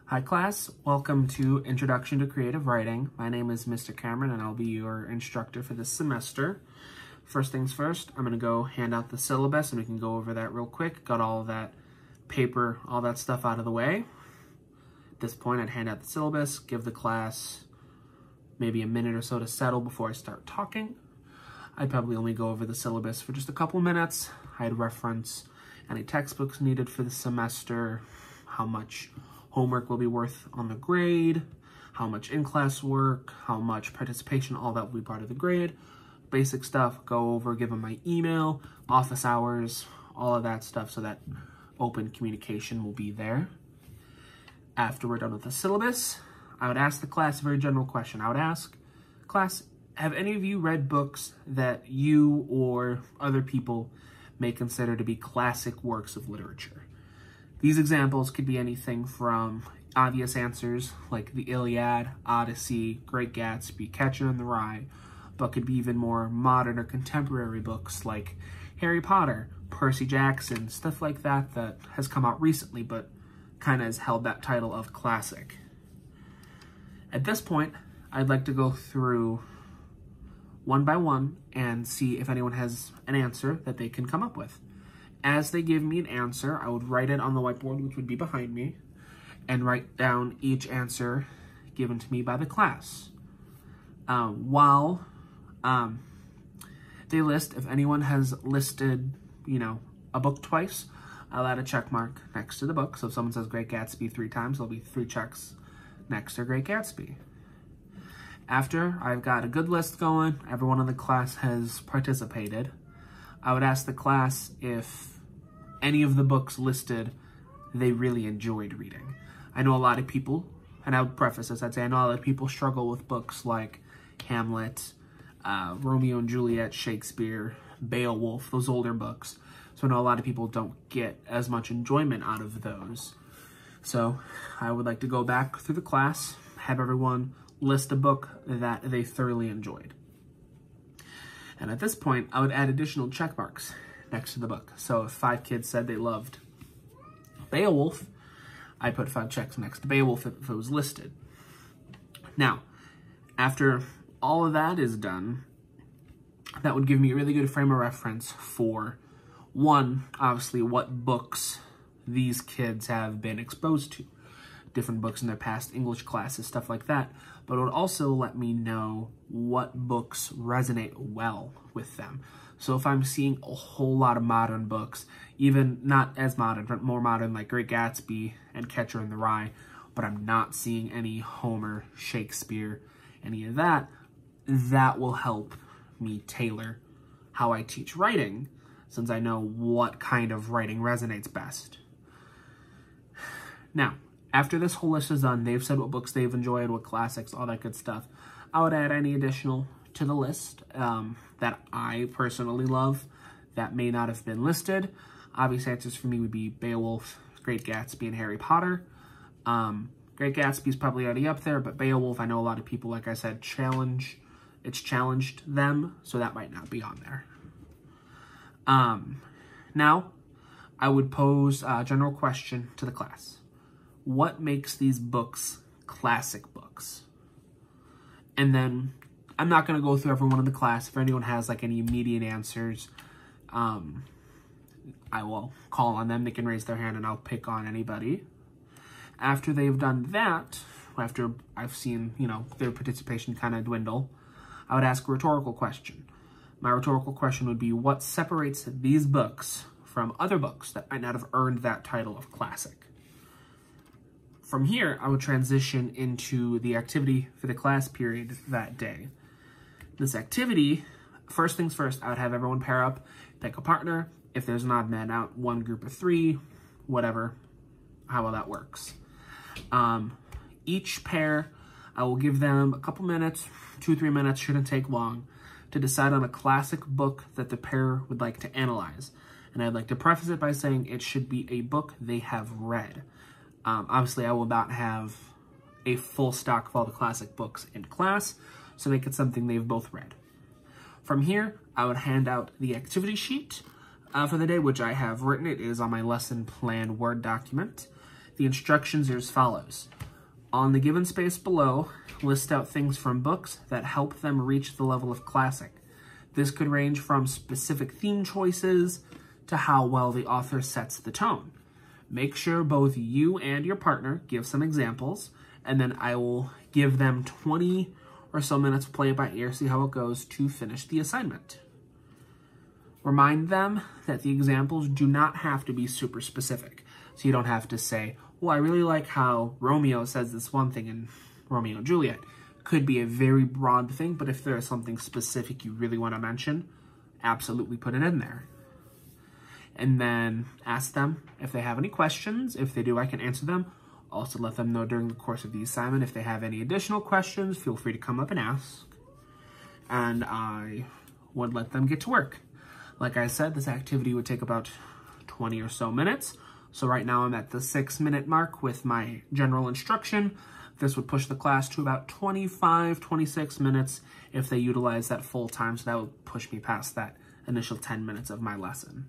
Hi class, welcome to Introduction to Creative Writing. My name is Mr. Cameron and I'll be your instructor for this semester. First things first, I'm going to go hand out the syllabus and we can go over that real quick. Got all of that paper, all that stuff out of the way. At this point, I'd hand out the syllabus, give the class maybe a minute or so to settle before I start talking. I'd probably only go over the syllabus for just a couple minutes. I'd reference any textbooks needed for the semester, how much homework will be worth on the grade, how much in-class work, how much participation, all that will be part of the grade. Basic stuff, go over, give them my email, office hours, all of that stuff so that open communication will be there. After we're done with the syllabus, I would ask the class a very general question. I would ask, class, have any of you read books that you or other people may consider to be classic works of literature? These examples could be anything from obvious answers like the Iliad, Odyssey, Great Gatsby, Catcher in the Rye, but could be even more modern or contemporary books like Harry Potter, Percy Jackson, stuff like that that has come out recently but kind of has held that title of classic. At this point, I'd like to go through one by one and see if anyone has an answer that they can come up with. As they give me an answer, I would write it on the whiteboard, which would be behind me, and write down each answer given to me by the class. While they list, if anyone has listed, a book twice, I'll add a check mark next to the book. So if someone says Great Gatsby 3 times, there'll be 3 checks next to Great Gatsby. After I've got a good list going, everyone in the class has participated, I would ask the class if any of the books listed they really enjoyed reading. I know a lot of people, and I would preface this, I'd say I know a lot of people struggle with books like Hamlet, Romeo and Juliet, Shakespeare, Beowulf, those older books. So I know a lot of people don't get as much enjoyment out of those. So I would like to go back through the class, have everyone list a book that they thoroughly enjoyed. And at this point, I would add additional check marks next to the book. So if 5 kids said they loved Beowulf, I put 5 checks next to Beowulf if it was listed. Now, after all of that is done, that would give me a really good frame of reference for, one, obviously what books these kids have been exposed to. Different books in their past English classes, stuff like that. But it would also let me know what books resonate well with them. So if I'm seeing a whole lot of modern books, even not as modern, but more modern like Great Gatsby and Catcher in the Rye, but I'm not seeing any Homer, Shakespeare, any of that, that will help me tailor how I teach writing, since I know what kind of writing resonates best. Now, after this whole list is done, they've said what books they've enjoyed, what classics, all that good stuff. I would add any additional to the list that I personally love that may not have been listed. Obvious answers for me would be Beowulf, Great Gatsby, and Harry Potter. Great Gatsby's probably already up there, but Beowulf, I know a lot of people, like I said, it's challenged them, so that might not be on there. Now, I would pose a general question to the class. What makes these books classic books? And then I'm not going to go through everyone in the class. If anyone has like any immediate answers, I will call on them. They can raise their hand and I'll pick on anybody. After they've done that, after I've seen, their participation kind of dwindle, I would ask a rhetorical question. My rhetorical question would be, what separates these books from other books that might not have earned that title of classic? From here, I would transition into the activity for the class period that day. This activity, first things first, I would have everyone pair up, pick a partner. If there's an odd man out, 1 group of 3, whatever, how that works. Each pair, I will give them a couple minutes, 2-3 minutes, shouldn't take long, to decide on a classic book that the pair would like to analyze. And I'd like to preface it by saying it should be a book they have read. Obviously, I will not have a full stock of all the classic books in class, so make it something they've both read. From here, I would hand out the activity sheet for the day, which I have written. It is on my lesson plan Word document. The instructions are as follows. On the given space below, list out things from books that help them reach the level of classic. This could range from specific theme choices to how well the author sets the tone. Make sure both you and your partner give some examples, and then I will give them 20 or so minutes to play it by ear, see how it goes, to finish the assignment. Remind them that the examples do not have to be super specific. So you don't have to say, well, I really like how Romeo says this one thing in Romeo and Juliet. Could be a very broad thing, but if there is something specific you really want to mention, absolutely put it in there. And then ask them if they have any questions. If they do, I can answer them. Also let them know during the course of the assignment if they have any additional questions, feel free to come up and ask. And I would let them get to work. Like I said, this activity would take about 20 or so minutes. So right now I'm at the 6-minute mark with my general instruction. This would push the class to about 25, 26 minutes if they utilize that full time. So that would push me past that initial 10 minutes of my lesson.